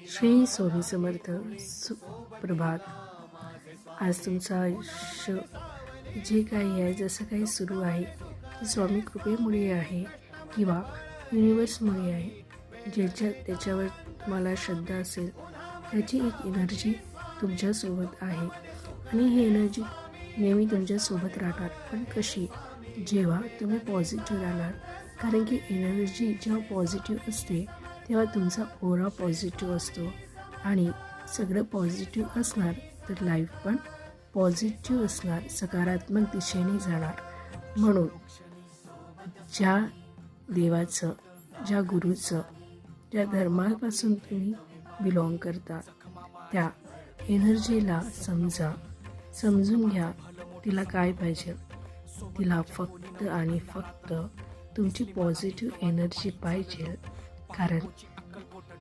श्री स्वामी समर्थ. सुप्रभात. आज तुमचं आयुष्य जे काही आहे, जसं काही सुरू आहे ते स्वामी कृपेमुळे आहे किंवा युनिवर्समुळे आहे. त्याच्यावर तुम्हाला श्रद्धा असेल त्याची एक एनर्जी तुमच्यासोबत आहे आणि ही एनर्जी नेहमी तुमच्यासोबत राहणार. पण कशी? जेव्हा तुम्ही पॉझिटिव्ह राहणार. कारण की एनर्जी जेव्हा पॉझिटिव्ह असते तेव्हा तुमचा ओरा पॉझिटिव्ह असतो आणि सगळं पॉझिटिव्ह असणार तर लाईफ पण पॉझिटिव्ह असणार, सकारात्मक दिशेने जाणार. म्हणून ज्या देवाचं, ज्या गुरुचं, ज्या धर्मापासून तुम्ही बिलॉंग करता त्या एनर्जीला समजून घ्या. तिला काय पाहिजे? तिला फक्त आणि फक्त तुमची पॉझिटिव्ह एनर्जी पाहिजे. कारण